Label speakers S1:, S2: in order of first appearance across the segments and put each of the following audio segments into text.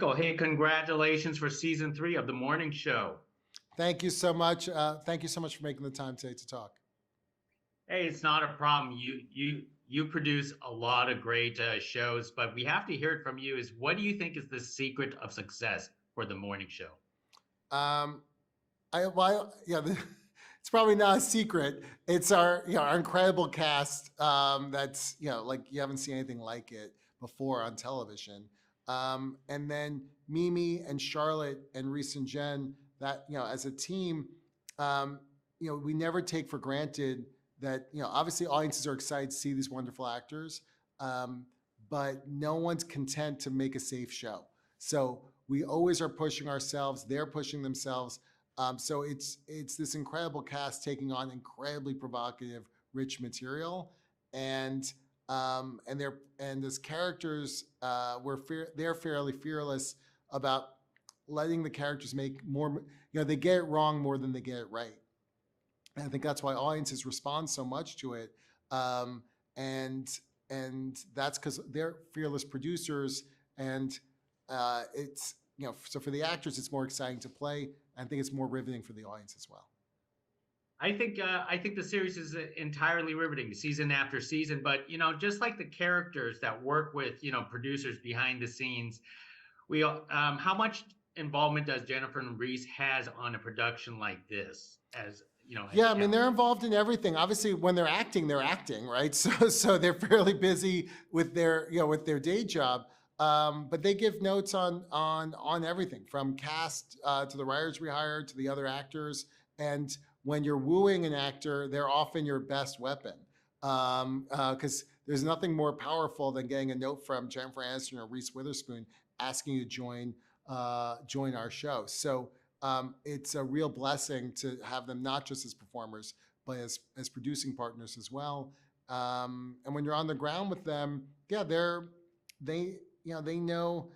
S1: Michael, hey, congratulations for season 3 of The Morning Show.
S2: Thank you so much. Thank you so much for making the time today to talk.
S1: Hey, it's not a problem. You produce a lot of great shows, but we have to hear it from you. Is what do you think is the secret of success for The Morning Show?
S2: Um, it's probably not a secret. It's our incredible cast. That's like you haven't seen anything like it before on television. And then Mimi and Charlotte and Reese and Jen. That as a team, we never take for granted that obviously audiences are excited to see these wonderful actors, but no one's content to make a safe show. So we always are pushing ourselves. They're pushing themselves. So it's this incredible cast taking on incredibly provocative, rich material, and as characters, they're fairly fearless about letting the characters make more. They get it wrong more than they get it right, and I think that's why audiences respond so much to it. And that's because they're fearless producers, and it's so for the actors, it's more exciting to play. I think it's more riveting for the audience as well.
S1: I think the series is entirely riveting, season after season. But just like the characters that work with producers behind the scenes, how much involvement does Jennifer and Reese has on a production like this?
S2: I mean, they're involved in everything. Obviously, when they're acting, right? So they're fairly busy with their day job. But they give notes on everything from cast to the writers we hire to the other actors. And when you're wooing an actor, they're often your best weapon, because there's nothing more powerful than getting a note from Jennifer Aniston or Reese Witherspoon asking you to join our show. So it's a real blessing to have them not just as performers, but as producing partners as well. And when you're on the ground with them, they know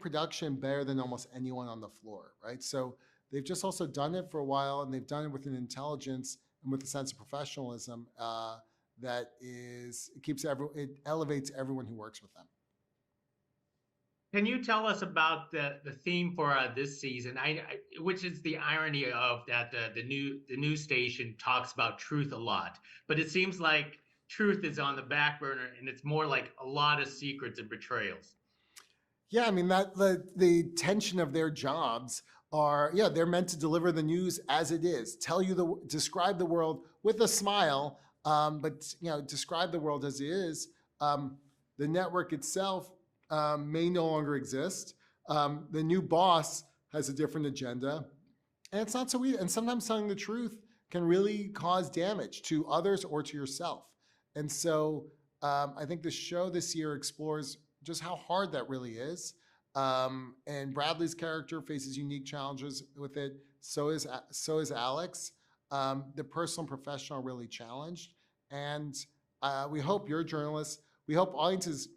S2: production better than almost anyone on the floor, right? So they've just also done it for a while, and they've done it with an intelligence and with a sense of professionalism that it elevates everyone who works with them.
S1: Can you tell us about the theme for this season? Which is the irony of that the news station talks about truth a lot, but it seems like truth is on the back burner, and it's more like a lot of secrets and betrayals.
S2: Yeah, I mean that the tension of their jobs are they're meant to deliver the news as it is, describe the world with a smile, but describe the world as it is. The network itself may no longer exist. The new boss has a different agenda, and it's not so easy. And sometimes telling the truth can really cause damage to others or to yourself. And so I think the show this year explores just how hard that really is. And Bradley's character faces unique challenges with it. So is Alex. The personal and professional are really challenged. And we hope you're journalists. We hope audiences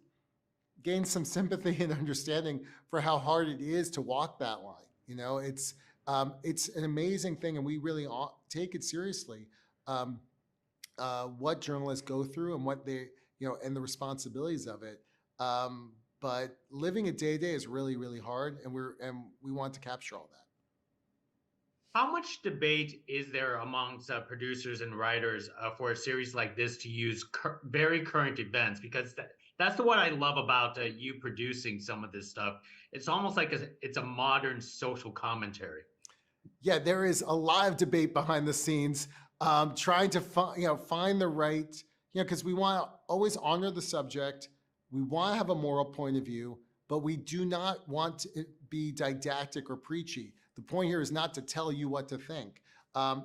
S2: gain some sympathy and understanding for how hard it is to walk that line. It's an amazing thing, and we really take it seriously. What journalists go through and what they, and the responsibilities of it. But living it day to day is really, really hard, and we want to capture all that.
S1: How much debate is there amongst producers and writers for a series like this to use very current events? Because that's what I love about you producing some of this stuff. It's almost like it's a modern social commentary.
S2: Yeah, there is a lot of debate behind the scenes, trying to find the right, because we want to always honor the subject. We want to have a moral point of view, but we do not want to be didactic or preachy. The point here is not to tell you what to think.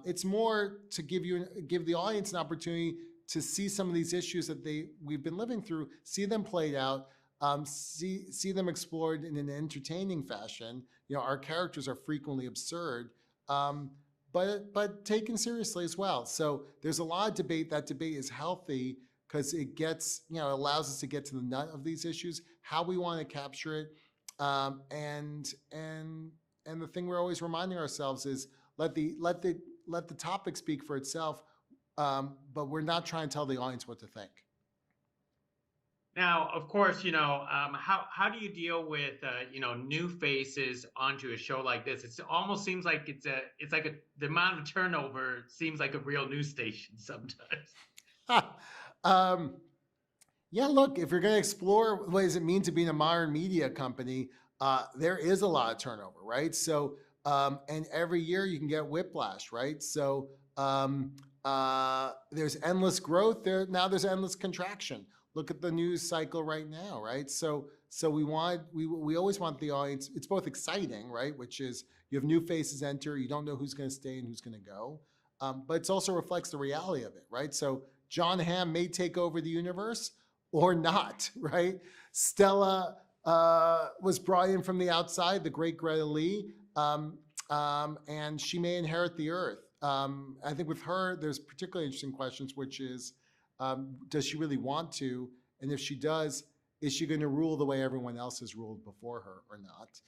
S2: It's more to give the audience an opportunity to see some of these issues that we've been living through, see them played out, see them explored in an entertaining fashion. Our characters are frequently absurd, but taken seriously as well. So there's a lot of debate. That debate is healthy because it allows us to get to the nut of these issues, how we want to capture it, and the thing we're always reminding ourselves is let the topic speak for itself, but we're not trying to tell the audience what to think.
S1: Now, of course, how do you deal with new faces onto a show like this? It almost seems like it's like the amount of turnover seems like a real news station sometimes.
S2: um, yeah, look, if you're going to explore what does it mean to be in a modern media company, there is a lot of turnover, right? So, and every year you can get whiplash, right? So, there's endless growth there. Now there's endless contraction. Look at the news cycle right now, right? So we always want the audience. It's both exciting, right? Which is you have new faces enter. You don't know who's going to stay and who's going to go, but it also reflects the reality of it, right? So Jon Hamm may take over the universe or not, right? Stella was brought in from the outside, the great Greta Lee, and she may inherit the earth. I think with her, there's particularly interesting questions, which is, does she really want to? And if she does, is she going to rule the way everyone else has ruled before her or not?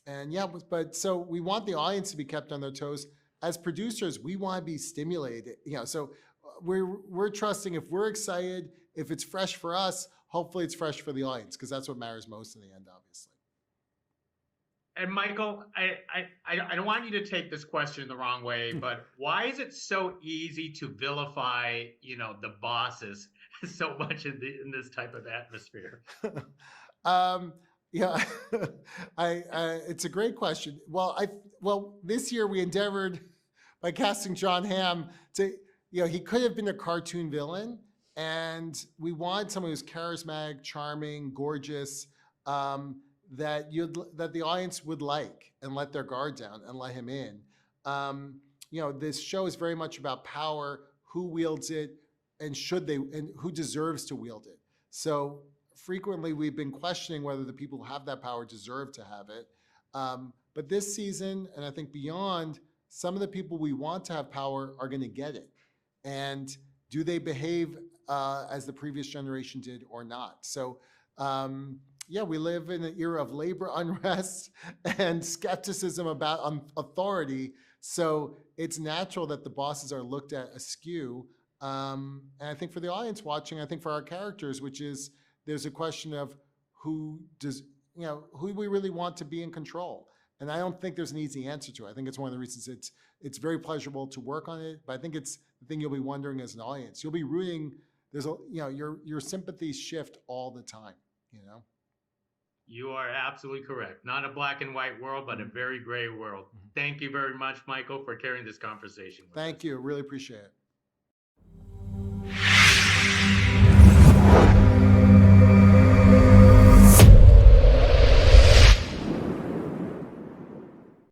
S2: And yeah, but so we want the audience to be kept on their toes. As producers, we want to be stimulated, so we're trusting if we're excited, if it's fresh for us, hopefully it's fresh for the audience, because that's what matters most in the end, obviously.
S1: And Michael, I don't want you to take this question the wrong way, but why is it so easy to vilify, the bosses so much in this type of atmosphere?
S2: Yeah, it's a great question. Well, this year we endeavored by casting Jon Hamm to, he could have been a cartoon villain, and we wanted someone who's charismatic, charming, gorgeous, that the audience would like and let their guard down and let him in. This show is very much about power, who wields it, and who deserves to wield it. So frequently we've been questioning whether the people who have that power deserve to have it. But this season, and I think beyond, some of the people we want to have power are going to get it. And do they behave as the previous generation did or not? So, we live in an era of labor unrest and skepticism about authority. So it's natural that the bosses are looked at askew. And I think for the audience watching, I think for our characters, which is, there's a question of who we really want to be in control. And I don't think there's an easy answer to it. I think it's one of the reasons it's very pleasurable to work on it. But I think it's the thing you'll be wondering as an audience. You'll be rooting. Your sympathies shift all the time.
S1: You are absolutely correct. Not a black and white world, but a very gray world. Thank you very much, Michael, for carrying this conversation with us.
S2: Thank you. Really appreciate it.